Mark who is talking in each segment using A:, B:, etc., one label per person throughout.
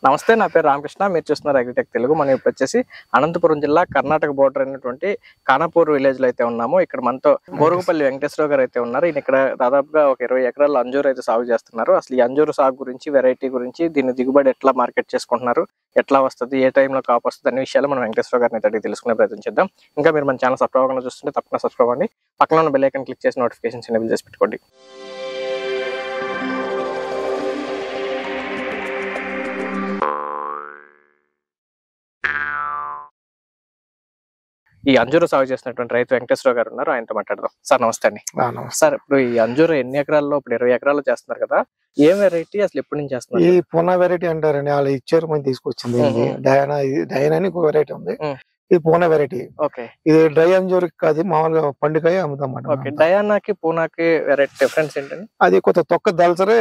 A: నమస్తే, నా పేరు రామకృష్ణ. మీరు చూస్తున్నారు అగ్రిటెక్ తెలుగు. మనం ఇప్పుడు వచ్చేసి అనంతపురం జిల్లా కర్ణాటక బోర్డర్ అయినటువంటి కానాపూర్ విలేజ్ లో అయితే ఉన్నాము. ఇక్కడ మనతో బోరుగుపల్లి వెంకటేశ్వర గారు అయితే ఉన్నారు. ఈయన ఇక్కడ దాదాపుగా ఒక 20 ఎకరాల అంజూరు అయితే సాగు చేస్తున్నారు. అసలు ఈ అంజూరు సాగు గురించి, వెరైటీ గురించి, దీని దిగుబడి ఎట్లా మార్కెట్ చేసుకుంటున్నారు, ఎట్లా వస్తుంది, ఏ టైంలో కాపు వస్తుంది అనే విషయాలు మనం వెంకటేశ్వర గారిని అయితే తెలుసుకునే ప్రయత్నం చేద్దాం. ఇంకా మీరు మన ఛానల్ సబ్స్క్రైబ్ అవ్వకుండా చూస్తుంటే తప్పకుండా సబ్స్క్రైబ్ అవ్వండి. పక్కన ఉన్న బెల్ ఐకాన్ క్లిక్ చేసి నోటిఫికేషన్స్ ఎనేబుల్ చేసి పెట్టుకోండి. ఈ అంజూరు సాగు చేసినటువంటి రైతు వెంకటేశ్వర గారు ఉన్నారు, ఆయనతో మాట్లాడదాం. సార్ నమస్తే అండి. సార్, ఇప్పుడు ఈ అంజూరు ఎన్ని ఎకరాల్లో, ఇప్పుడు 20 ఎకరాల్లో చేస్తున్నారు కదా, ఏం వెరైటీ, అసలు ఎప్పటి నుంచి చేస్తున్నారు?
B: ఈ పూనా వెరైటీ అంటారండి, వాళ్ళు ఇచ్చారు, మనం తీసుకొచ్చింది. డయానా అని ఒక వెరైటీ ఉంది. ఇది పూనా వెరైటీ. ఇది డ్రై అంజూర్ కాదు, మామూలుగా పండుకాయ అమ్ముతాం.
A: డయానాకి పూనాకి వెరైటీ డిఫరెన్స్ ఏంటండి?
B: అది కొత్త తొక్క దళసరే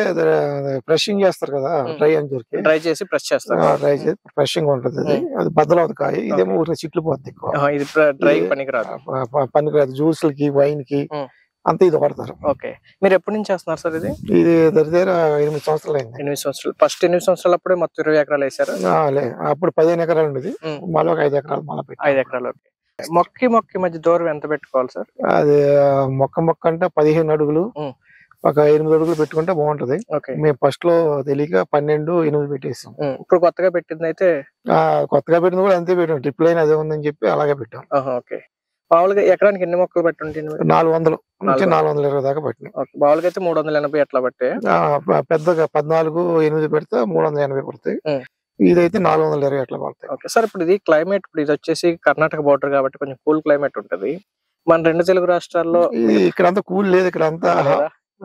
B: ఫ్రెషింగ్ చేస్తారు కదా, డ్రై అంజూర్ కి
A: డ్రై చేసి ప్రెస్ చేస్తారు.
B: డ్రై చేసి ఫ్రెషింగ్ ఉంటుంది. అది బద్దలవుతుంది కాయ. ఇదేమో ఊరికి చిట్లు పోతుంది ఎక్కువ.
A: ఇది డ్రై పనికిరాదు.
B: జ్యూస్లకి, వైన్ కి అంతా ఇది వాడతారు.
A: మీరు ఎప్పటి నుంచి చేస్తున్నారు సార్?
B: ఇది దగ్గర 8 సంవత్సరాలు అయింది.
A: 8 సంవత్సరాలు. ఫస్ట్ 8 సంవత్సరాలు అప్పుడే మొత్తం 20 ఎకరాలు వేసారు?
B: అప్పుడు 15 ఎకరాలు ఉండేది, మళ్ళీ ఒక 5 ఎకరాలు మళ్ళీ
A: 5 ఎకరాలు. మొక్కి మధ్య దూరం ఎంత పెట్టుకోవాలి సార్?
B: అది మొక్క అంటే 15 అడుగులు, ఒక 8 అడుగులు పెట్టుకుంటే బాగుంటది. మేము ఫస్ట్ లో తెలియక 12, 8 పెట్టేసాం.
A: ఇప్పుడు కొత్తగా పెట్టింది అయితే?
B: కొత్తగా పెట్టింది కూడా అంతే పెట్టాం. ట్రిప్ లైన్ అదే ఉందని చెప్పి అలాగే పెట్టాం.
A: మామూలుగా ఎకరానికి ఎన్ని మొక్కలు పెట్టుంటే?
B: 400 నుంచి 420 దాకా పట్టినాయి.
A: మామూలుగా అయితే 380 అట్లా పట్టే.
B: పెద్దగా 14, 8 పెడితే 380 పడతాయి. ఇదైతే 420 అట్లా పడతాయి.
A: సార్, ఇప్పుడు ఇది క్లైమేట్, ఇప్పుడు ఇది వచ్చేసి కర్ణాటక బోర్డర్ కాబట్టి కొంచెం కూల్ క్లైమేట్ ఉంటది. మన 2 తెలుగు రాష్ట్రాల్లో
B: ఇక్కడ అంతా కూల్ లేదు, ఇక్కడ అంతా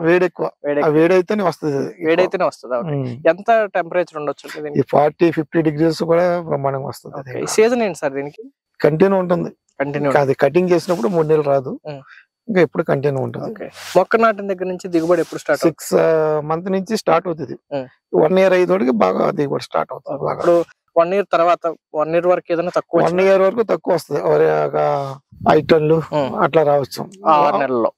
B: వేడి ఎక్కువ. వేడైతేనే వస్తుంది.
A: వేడైతేనే వస్తుందా? ఎంత టెంపరేచర్ ఉండొచ్చు?
B: 40-50 డిగ్రీస్ కూడా బ్రహ్మాండంగా వస్తుంది.
A: సీజన్ ఏంటి సార్ దీనికి?
B: కంటిన్యూ ఉంటుంది. అది కటింగ్ చేసినప్పుడు 3 నెలలు రాదు, ఇంకా ఎప్పుడు కంటిన్యూ ఉంటుంది.
A: మొక్క నాటిన దగ్గర నుంచి దిగుబడి ఎప్పుడు స్టార్ట్?
B: 6 మంత్ నుంచి స్టార్ట్ అవుతుంది. 1 ఇయర్ అయ్యేతోడికి బాగా దిగుబడి స్టార్ట్ అవుతుంది.
A: ఇప్పుడు 1 ఇయర్ తర్వాత 1 ఇయర్ వరకు ఏదైనా తక్కువ?
B: 1 ఇయర్ వరకు తక్కువ వస్తుంది. 5 టన్నులు అట్లా రావచ్చు
A: 6 నెలల్లో,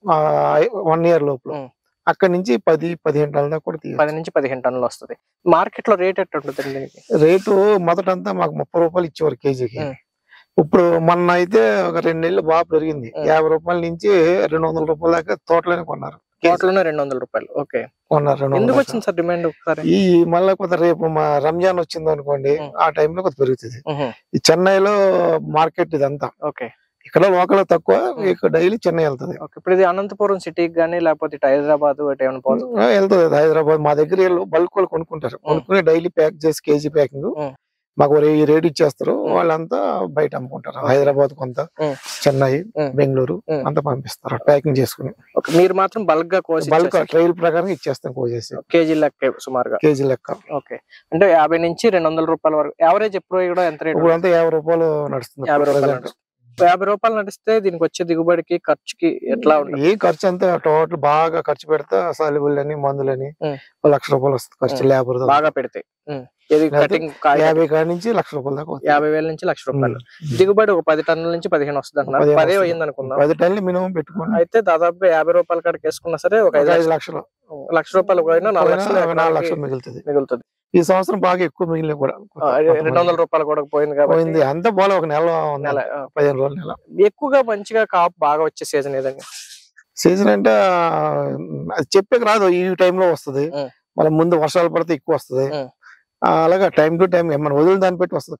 B: 1 ఇయర్ లోపల. అక్కడ నుంచి 10-15 టన్నుల దాకా కూడా
A: 10 నుంచి 15 టన్నులు వస్తుంది. మార్కెట్ లో రేట్ ఎట్లా ఉంటుంది? రేటు
B: మొదటంతా మాకు 30 రూపాయలు ఇచ్చేవారు కేజీకి. ఇప్పుడు మొన్న అయితే ఒక 2 నెలలు బాగా పెరిగింది. 50 రూపాయల నుంచి 200 రూపాయల దాకా తోటలోనే కొన్నారు.
A: తోటలోనే 200 రూపాయలు
B: కొన్నారు.
A: ఎందుకు వచ్చింది సార్ డిమాండ్?
B: ఈ మళ్ళీ కొంత రేపు మా రంజాన్ వచ్చింది అనుకోండి, ఆ టైంలో కొంత పెరుగుతుంది. ఈ చెన్నైలో మార్కెట్ ఇదంతా. ఇక్కడ లోకల్ తక్కువ, ఇక్కడ డైలీ చెన్నై వెళ్తుంది.
A: ఇప్పుడు ఇది అనంతపురం సిటీకి గానీ, లేకపోతే హైదరాబాద్
B: వెళ్తుంది. హైదరాబాద్ మా దగ్గర బల్క్ వాళ్ళు కొనుక్కుంటారు. కొనుక్కుని డైలీ ప్యాక్ చేసి కేజీ ప్యాకింగ్ మాకు ఈ రేట్ ఇచ్చేస్తారు. వాళ్ళంతా బయట అమ్ముకుంటారు. హైదరాబాద్ కొంత, చెన్నై, బెంగళూరు అంతా పంపిస్తారు ప్యాకింగ్ చేసుకుని.
A: మీరు మాత్రం బల్క్ గా
B: బల్క్ ట్రైల్ ప్రకారం ఇచ్చేస్తాం. కోసేసి
A: కేజీ లెక్క, సుమారుగా
B: కేజీ లెక్క.
A: అంటే 50 నుంచి 200 రూపాయల వరకు యావరేజ్. ఎప్పుడు కూడా ఎంత రేట్?
B: ఇప్పుడు అంతా 50 రూపాయలు నడుస్తుంది.
A: 50 రూపాయలు నడిస్తే దీనికి వచ్చే దిగుబడికి, ఖర్చుకి ఎట్లా ఉంటుంది?
B: ఏ ఖర్చు అంతా టోటల్ బాగా ఖర్చు పెడితే సలిబులని, మందులని 1 లక్ష రూపాయలు వస్తుంది ఖర్చు. లేబర్ బాగా
A: పెడితే
B: 50 కాడి నుంచి 1 లక్ష రూపాయల దాకా.
A: 50,000 నుంచి 1 లక్ష రూపాయలు దిగుబడి. ఒక 10 టన్నుల నుంచి 15 వస్తుంది అంటున్నారు. 10 అయ్యింది అనుకుందాం.
B: 10 టన్నులు మినిమం పెట్టుకోండి.
A: అయితే దాదాపుగా 50 రూపాయల కాడికి వేసుకున్నా సరే ఒక 5
B: లక్షలు,
A: 1 లక్ష రూపాయలు పోయినా
B: 4 లక్షలు మిగులుతుంది. ఈ సంవత్సరం బాగా ఎక్కువ మిగిలిన కూడా
A: 200 రూపాయలు కూడా పోయింది.
B: అంత పోలే, ఒక నెల 15 రోజుల నెల.
A: ఎక్కువగా మంచిగా కాపు బాగా వచ్చే సీజన్ ఏదండి?
B: సీజన్ అంటే అది చెప్పేకి రాదు. ఈ టైంలో వస్తుంది, మళ్ళీ ముందు వర్షాలు పడితే ఎక్కువ వస్తుంది. అలాగా టైం టు టైం మనం వదిలిన దాన్ని పెట్టి వస్తుంది.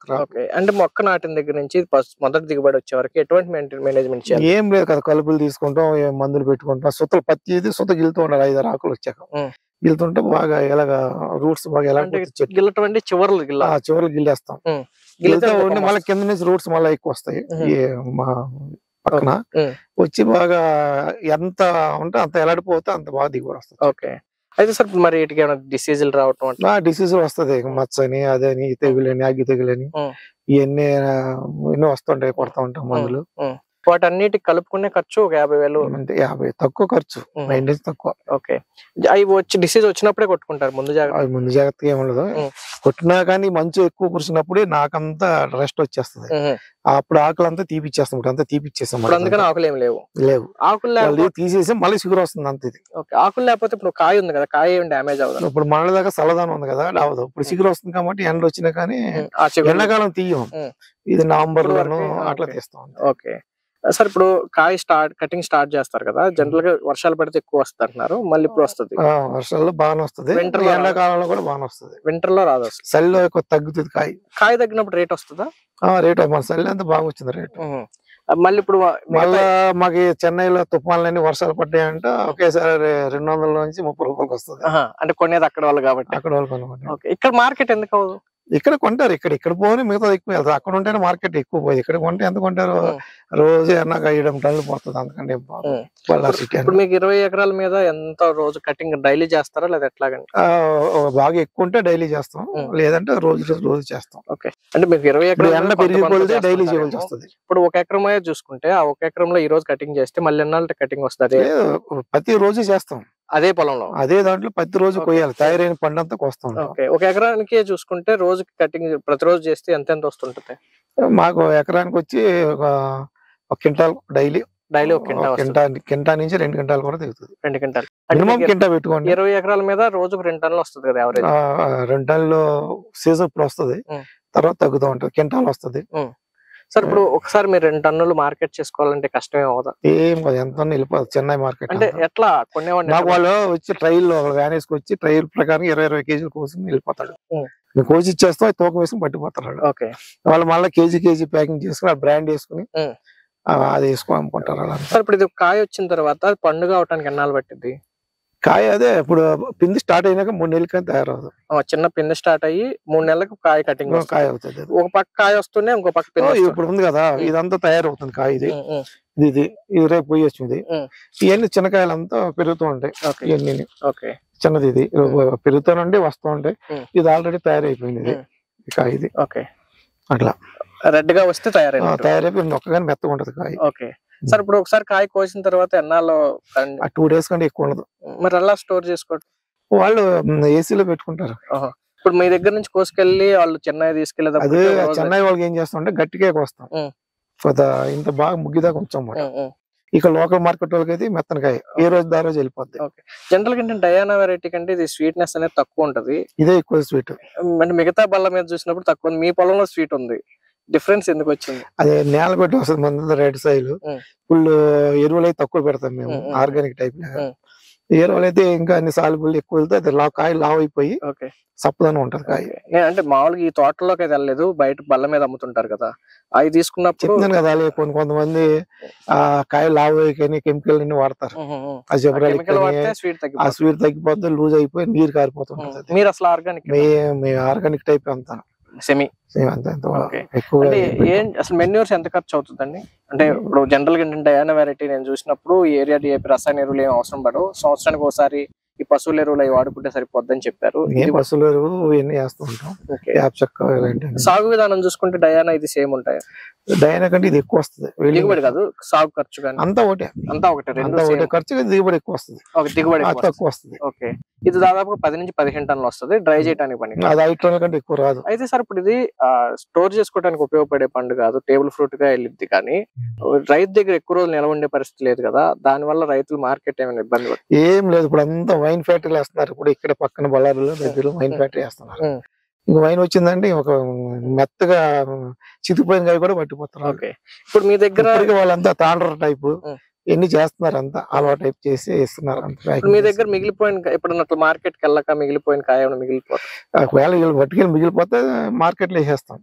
A: అంటే మొక్క నాటిన దగ్గర నుంచి మొదటి దిగుబడి వచ్చే వరకు ఎటువంటి మేనేజ్మెంట్ చేయాలి?
B: ఏం లేదు కదా, కలుపులు తీసుకుంటాం, మందులు పెట్టుకుంటాం. సుత్తలు పత్తి సుత్త గిలుతూ ఉండాలి. 5-6 ఆకులు వచ్చాక గిలుతుంటే బాగా ఎలాగా రూట్స్ బాగా ఎలా
A: గిల్లటం అంటే చివర్లు
B: గిల్లేస్తాం. గిల్లుతా ఉండి మళ్ళీ కింద నుంచి రూట్స్ మళ్ళీ ఎక్కువ వస్తాయి. మా పక్కన వచ్చి బాగా ఎంత ఉంటే అంత ఎలాడిపోతే అంత బాగా దిగుబడి వస్తుంది.
A: అయితే సార్, మరి వీటికి ఏమైనా డిసీజులు రావటం?
B: డిసీజ్ వస్తుంది. మచ్చని, అదని, తెగులని, అగ్గి తెగులని, ఇవన్నీ ఎన్నో వస్తుంటాయి. కొడతా ఉంటాం మందులు.
A: వాటన్నిటికి కలుపుకునే ఖర్చు ఒక 50,000.
B: అంటే 50 తక్కువ ఖర్చు, మెయింటెనెన్స్ తక్కువ.
A: ఓకే. అవి డిసీజ్ వచ్చినప్పుడే కొట్టుకుంటారు ముందు జాగ్రత్త.
B: అవి ముందు జాగ్రత్తగా ఏముండదు. కొట్టినా కానీ మంచు ఎక్కువ కురిసినప్పుడే నాకంతా రెస్ట్ వచ్చేస్తుంది. అప్పుడు ఆకులంతా తీపిచ్చేస్తాం, ఇప్పుడు అంతా తీపిచ్చేస్తాం.
A: అందుకని ఆకులు ఏమి లేవు. ఆకులు
B: తీసేసి మళ్ళీ చిగురు వస్తుంది అంత. ఇది
A: ఆకులు లేకపోతే ఇప్పుడు కాయ ఉంది కదా, కాయ ఏమి డ్యామేజ్ అవ్వదు.
B: ఇప్పుడు మన దాకా చల్లదనం ఉంది కదా, అవదు. ఇప్పుడు చిగురు వస్తుంది కాబట్టి ఎండ వచ్చినా కానీ ఎండాకాలం తీయం, ఇది నవంబర్ లోను అట్లా తీస్తాం.
A: ఓకే సార్, ఇప్పుడు కాయ కటింగ్ స్టార్ట్ చేస్తారు కదా, జనరల్ గా వర్షాలు పడితే ఎక్కువ వస్తుంది అంటున్నారు, మళ్ళీ ఇప్పుడు వస్తుంది.
B: వర్షాల్లో బాగానే వస్తుంది, ఎండాకాలంలో కూడా బాగానే వస్తుంది.
A: వింటర్ లో రాదు,
B: చలిలో ఎక్కువ తగ్గుతుంది. కాయ
A: తగ్గినప్పుడు రేట్ వస్తుందా?
B: రేట్ మన చలి అంతా బాగా వచ్చింది రేట్.
A: మళ్ళీ ఇప్పుడు
B: మళ్ళా మాకు చెన్నైలో తుఫాన్లన్నీ వర్షాలు పడ్డాయంట, ఒకేసారి 200 నుంచి 30 రూపాయలకి వస్తుంది.
A: అంటే కొనేది అక్కడ వాళ్ళు కాబట్టి.
B: అక్కడ వాళ్ళు కొనుక్కుంటారు.
A: ఇక్కడ మార్కెట్ ఎందుకు అవ్వదు?
B: ఇక్కడ కొంటారు, ఇక్కడ పోని మిగతా ఎక్కువ వెళ్తారు. అక్కడ ఉంటేనే మార్కెట్ ఎక్కువ పోయింది, ఇక్కడ కొంటే ఎంత కొంటారు? రోజు ఎన్నాక 7 టన్నులు పోతుంది, అందుకంటే
A: ఇప్పుడు మీకు 20 ఎకరాల మీద ఎంత రోజు కటింగ్ డైలీ చేస్తారా లేదా ఎట్లాగండి?
B: బాగా ఎక్కువ ఉంటే డైలీ చేస్తాం, లేదంటే రోజు చేస్తాం.
A: ఓకే, అంటే మీకు 20 ఎకరాలు
B: ఎండ పెరిగిపోతే డైలీ చేయాల్సి వస్తుంది.
A: ఇప్పుడు 1 ఎకరం చూసుకుంటే ఆ 1 ఎకరంలో ఈ రోజు కటింగ్ చేస్తే మళ్ళీ ఎన్నాళ్ళ కటింగ్ వస్తుంది?
B: ప్రతి రోజు చేస్తాం, అదే పొలంలో అదే దాంట్లో ప్రతి రోజు కొయ్యాలి, తయారైన పండంతా కోస్తాం.
A: 1 ఎకరానికి చూసుకుంటే రోజుకి కటింగ్ ప్రతిరోజు చేస్తే ఎంత వస్తుంటది?
B: మాకు ఎకరానికి వచ్చి ఒక క్వింటాల్ డైలీ 1 కింటా నుంచి 2 క్వింటాలు కూడా దిగుతుంది.
A: 2 క్వింటాల్
B: మినిమం కింటా పెట్టుకోండి.
A: 20 ఎకరాల మీద రోజుకు 2 టన్నులు వస్తుంది కదా యావరేజ్?
B: 2 టన్నులు సీజన్ ఇప్పుడు వస్తుంది, తర్వాత తగ్గుతూ ఉంటుంది, క్వింటాల్ వస్తుంది.
A: సార్ ఇప్పుడు ఒకసారి మీరు 2 టన్నులు మార్కెట్ చేసుకోవాలంటే కష్టమే అవుదా?
B: ఏం కాదు, ఎంత వెళ్ళిపోదు చెన్నై మార్కెట్.
A: అంటే ఎట్లా కొనేవాడిని?
B: నాకు వాళ్ళు వచ్చి ట్రైల్ వ్యాన్ వేసుకొచ్చి ట్రైల్ ప్రకారం 20 కేజీల కోసం వెళ్ళిపోతాడు. మేము కోసి ఇచ్చేస్తాం, అది తూకం వేసుకుని పట్టిపోతారు. వాళ్ళు మళ్ళీ కేజీ ప్యాకింగ్ చేసుకుని బ్రాండ్ వేసుకుని అది వేసుకొని అమ్ముకుంటారు.
A: సార్ ఇప్పుడు ఇది కాయ వచ్చిన తర్వాత పండుగ అవటానికి ఎన్నాళ్ళు పట్టింది?
B: కాయ అదే ఇప్పుడు పిండి స్టార్ట్ అయినాక 3 నెలలకి తయారవుతుంది.
A: చిన్న పిండి స్టార్ట్ అయ్యి 3 నెలలకు కాయ కటింగ్
B: కాయ అవుతుంది.
A: ఒక పక్క కాయ వస్తూనే ఇంకో పక్క
B: ఇప్పుడు ఉంది కదా, ఇదంతా తయారవుతుంది కాయ. ఇది రేపు పోయి వచ్చింది. ఇవన్నీ చిన్నకాయలంతా పెరుగుతూ ఉంటాయి, ఇవన్నీ చిన్నది ఇది పెరుగుతానండి వస్తూ ఉంటాయి. ఇది ఆల్రెడీ తయారైపోయింది కాయ. ఇది అట్లా
A: రెడ్ గా వస్తే
B: తయారైపోయి నొక్కగానే మెత్తగా ఉంటది కాయ.
A: ఓకే సార్, ఇప్పుడు ఒకసారి కాయ కోసిన తర్వాత ఎన్నాళ్ళు?
B: 2 డేస్ కంటే ఎక్కువ ఉండదు.
A: మరి ఎలా స్టోర్ చేసుకోవడం?
B: వాళ్ళు ఏసీలో పెట్టుకుంటారు.
A: ఇప్పుడు మీ దగ్గర నుంచి కోసుకెళ్ళి వాళ్ళు చెన్నై తీసుకెళ్ళేది?
B: అదే చెన్నై వాళ్ళకి ఏం చేస్తాం గట్టిగా కోస్తాం, ఇంత బాగా ముగ్గిదాకా ఉంచాం. ఇక లోకల్ మార్కెట్ వాళ్ళకి అయితే మెత్తనకాయ ఏ రోజు దా రోజు వెళ్ళిపోద్ది.
A: జనరల్ గా డయానా వెరైటీ కంటే ఇది స్వీట్నెస్ అనేది తక్కువ ఉంటది, ఇదే ఎక్కువ స్వీట్. అంటే మిగతా బల్ల మీద చూసినప్పుడు తక్కువ, మీ పొలంలో స్వీట్ ఉంది, డిఫరెన్స్ ఎందుకు వచ్చింది?
B: అదే నేల కొట్టి వస్తుంది మన రెడ్ సైల్. ఫుల్ ఎరువులు అయితే తక్కువ పెడతాం మేము, ఆర్గానిక్ టైప్. ఎరువులు అయితే ఇంకా అన్ని సాల్యుబుల్ ఎక్కువ వెళ్తే అది కాయ లావ్ అయిపోయి సప్పదనం ఉంటది కాయ.
A: అంటే మామూలుగా ఈ తోటలోకి అయితే వెళ్ళలేదు, బయట బల్ల మీద అమ్ముతుంటారు కదా, అవి తీసుకున్నప్పుడు
B: చెప్తున్నాను కదా, కొంతమంది ఆ కాయ లావ్ అయ్యి కెమికల్ అన్ని వాడతారు. ఆ స్వీట్ తగ్గిపోతే లూజ్ అయిపోయి నీరు కారిపోతుంటది.
A: మీరు అసలు ఆర్గానిక్?
B: ఆర్గానిక్ టైప్ అంతా
A: సెమీ. అసలు మెన్యూర్స్ ఎంత ఖర్చు అవుతుందండి? అంటే ఇప్పుడు జనరల్ గా ఏంటంటే డయానా వెరైటీ నేను చూసినప్పుడు ఏరియా డిఏపి రసాయన ఎరువులు ఏం అవసరం పడవు, సంవత్సరానికి ఒకసారి ఈ పశువుల ఎరువులు అవి వాడుకుంటే సరిపోద్దని చెప్పారు.
B: పశువుల ఎరువు ఇవన్నీ వేస్తూ ఉంటాం.
A: సాగు విధానం చూసుకుంటే డయానా ఇది సేమ్ ఉంటాయి?
B: డయానా కంటే ఇది ఎక్కువ వస్తుంది
A: దిగుబడి కాదు, సాగు ఖర్చు కానీ
B: అంతా ఒకటే. ఖర్చు దిగుబడి ఎక్కువ వస్తుంది,
A: దిగుబడి
B: తక్కువ వస్తుంది.
A: ఓకే, ఇది దాదాపు 10 నుంచి 15 టన్నులు వస్తుంది డ్రై చేయడానికి పని.
B: అది 5 టన్నుల కంటే ఎక్కువ రాదు.
A: అయితే సార్ ఇప్పుడు ఇది స్టోర్ చేసుకోవడానికి ఉపయోగపడే పండు కాదు, టేబుల్ ఫ్రూట్ గా వెళ్ళిద్ది, కానీ రైతు దగ్గర ఎక్కువ రోజులు నిలవ ఉండే పరిస్థితి లేదు కదా, దాని వల్ల రైతులు మార్కెట్ ఏమైనా ఇబ్బంది?
B: ఏం లేదు, ఇప్పుడు అంతా వైన్ ఫ్యాక్టరీలు వేస్తున్నారు. ఇప్పుడు ఇక్కడ పక్కన బళ్ళారిలో దగ్గర వైన్ ఫ్యాక్టరీ వేస్తున్నారు. ఇంకా వైన్ వచ్చిందంటే ఒక మెత్తగా చితిపోయిన కాయ కూడా పట్టిపోతున్నారు.
A: ఇప్పుడు మీ దగ్గర
B: వాళ్ళంతా తాండ్ర టైపు ఎన్ని చేస్తున్నారు, అంతా అలవా టైప్ చేసి ఇస్తున్నారు.
A: మీ దగ్గర మిగిలిపోయిన ఇప్పుడు మార్కెట్ కి వెళ్ళక మిగిలిపోయిన కాయ మిగిలిపోతుంది,
B: ఒకవేళ వీళ్ళు పట్టుకెళ్ళి మిగిలిపోతే మార్కెట్ లో వేసేస్తాం.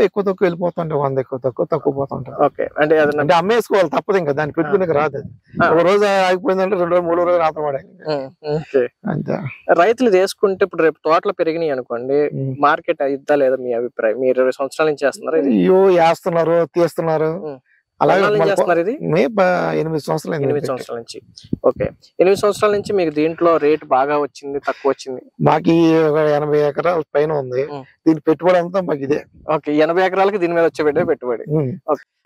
B: ఎక్కువ తక్కువ వెళ్ళిపోతుంటే 100 ఎక్కువ తక్కువ పోతుంటారు. అంటే అమ్మేసుకోవాలి తప్పదు, ఇంకా దాన్ని పెట్టుకునే రాదు. ఒక రోజు ఆగిపోయిందంటే 2 రోజు 3 రోజులు రాత్రం పడాలి అంతే.
A: రైతులు వేసుకుంటే ఇప్పుడు రేపు తోటలు పెరిగినాయి అనుకోండి, మార్కెట్ అయిద్దా లేదా మీ అభిప్రాయం? మీరు 20 సంవత్సరాల నుంచి చేస్తున్నారు?
B: అయ్యో వేస్తున్నారు, తీస్తున్నారు, అలాగే
A: ఎన్నాళ్ళ నుంచి
B: మళ్ళీ
A: చేస్తున్నారు ఇది?
B: 8 సంవత్సరాలు
A: 8 సంవత్సరాల నుంచి. ఓకే, 8 సంవత్సరాల నుంచి మీకు దీంట్లో రేట్ బాగా వచ్చింది, తక్కువ వచ్చింది?
B: మాకు ఒక 80 ఎకరాల పైన ఉంది. దీని పెట్టుబడి అంతా మాకు ఇదే.
A: ఓకే, 80 ఎకరాలకి దీని మీద వచ్చే పెట్టుబడి.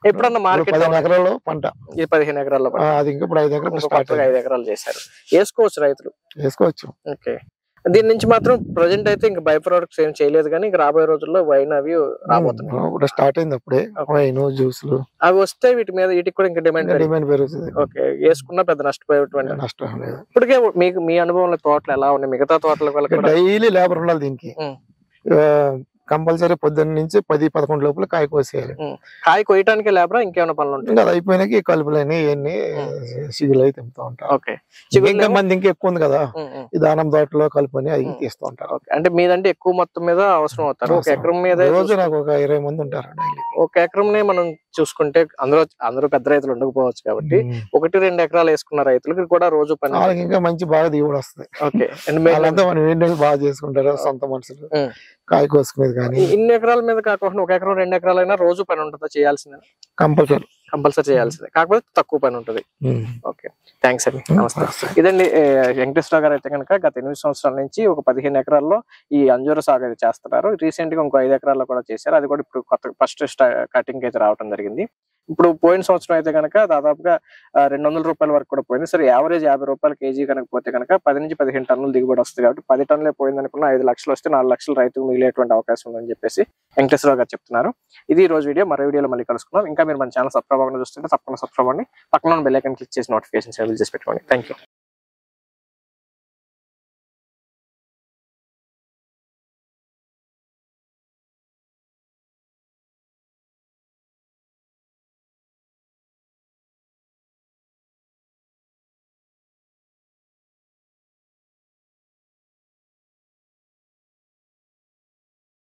A: ఎప్పుడన్నా మార్కెట్
B: 15 ఎకరాల్లో పంట,
A: ఈ 15 ఎకరాల్లో
B: అది ఇంకా ఇప్పుడు 5 ఎకరాలు స్టార్ట్
A: 5 ఎకరాలు చేశారు. వేసుకోవచ్చు రైతులు.
B: వేసుకోవచ్చు.
A: ఓకే, దీని నుంచి మాత్రం ప్రజెంట్ అయితే ఇంకా బై ప్రొడక్ట్స్ ఏం చేయలేదు, కానీ ఇంకా రాబోయే రోజుల్లో వైన్ అవి రాబోతున్నాయి.
B: ఇప్పుడు స్టార్ట్ అయింది అప్పుడే వైన్ జ్యూస్లు
A: అవి వస్తే వీటికి కూడా ఇంకా డిమాండ్
B: పెరుగుతుంది.
A: ఓకే, వేసుకున్నా పెద్ద నష్టపోయేటువంటి
B: నష్టం లేదు.
A: ఇప్పటికే మీకు మీ అనుభవంలో తోటలు ఎలా ఉన్నాయి? మిగతా తోటల వల్ల
B: డైలీ లేబర్ ఉండాలి దీనికి. కంపల్సరీ పొద్దున్న నుంచి 10-11 లోపల కాయ కోసేయాలి.
A: కాయ కోయటానికి లేబరా ఇంకేమైనా పనులు ఉంటాయి?
B: అది అయిపోయినాక కలుపులని ఇవన్నీ సిగులు అయితే తింపుతూ ఉంటారు.
A: ఓకే,
B: ఇంకా మంది ఇంకా ఎక్కువ ఉంది కదా, ఈ దానం తోటలో కలుపుని అవి తీస్తూ ఉంటారు.
A: అంటే మీదంటే ఎక్కువ మొత్తం మీద అవసరం అవుతారు. ఒక ఎకరం మీద
B: రోజు నాకు ఒక 20 మంది ఉంటారు డైలీ.
A: ఒక ఎకరం మనం చూసుకుంటే అందరూ పెద్ద రైతులు ఉండకపోవచ్చు కాబట్టి 1-2 ఎకరాలు వేసుకున్న రైతులకి కూడా రోజు పని
B: ఇంకా మంచి బాగా దిగుబడి వస్తుంది.
A: ఓకే,
B: వాళ్ళంతా మనం ఏంటంటే బాగా చేసుకుంటారు సొంత మనుషులు కాయ కోసుకునేది. కానీ
A: ఇన్ని ఎకరాల మీద కాకుండా 1 ఎకరం 2 ఎకరాలైనా రోజు పని ఉంటుందా? చేయాల్సిందే, కంపల్సరీ చేయాల్సిందే, కాకపోతే తక్కువ పని ఉంటుంది. ఓకే, థ్యాంక్స్ అండి, నమస్తే. ఇదండి వెంకటేశ్వర గారు అయితే కనుక గత 8 సంవత్సరాల నుంచి ఒక 15 ఎకరాల్లో ఈ అంజూర సాగు అయితే చేస్తున్నారు. రీసెంట్ గా ఇంకో 5 ఎకరాల్లో కూడా చేశారు. అది కూడా ఇప్పుడు కొత్త ఫస్ట్ కటింగ్ అయితే రావడం జరిగింది. ఇప్పుడు పోయిన సంవత్సరం అయితే కనుక దాదాపుగా 200 రూపాయల వరకు కూడా పోయింది. సరే, యావరేజ్ 50 రూపాయలు కేజీ కనుక పోతే కనుక 10 నుంచి 15 టన్నులు దిగుబడి వస్తుంది. కాబట్టి 10 టన్నులే పోయింది అనుకున్న 5 లక్షలు వస్తే 4 లక్షలు రైతుకు మిగిలేటువంటి అవకాశం ఉందని చెప్పేసి వెంకటేశ్వర గారు చెప్తున్నారు. ఇది ఈ రోజు వీడియో. మరో వీడియోలో మళ్ళీ కలుసుకుందాం. ఇంకా మీరు మన ఛానల్ సబ్స్క్రైబ్ అవ్వకుండా చూస్తుంటే తప్పకుండా సబ్స్క్రైబ్ అవ్వండి. పక్కన బెల్ ఐకాన్ క్లిక్ చేసి నోటిఫికేషన్స్ ఎనేబుల్ చేసి పెట్టుకోండి. Thank you.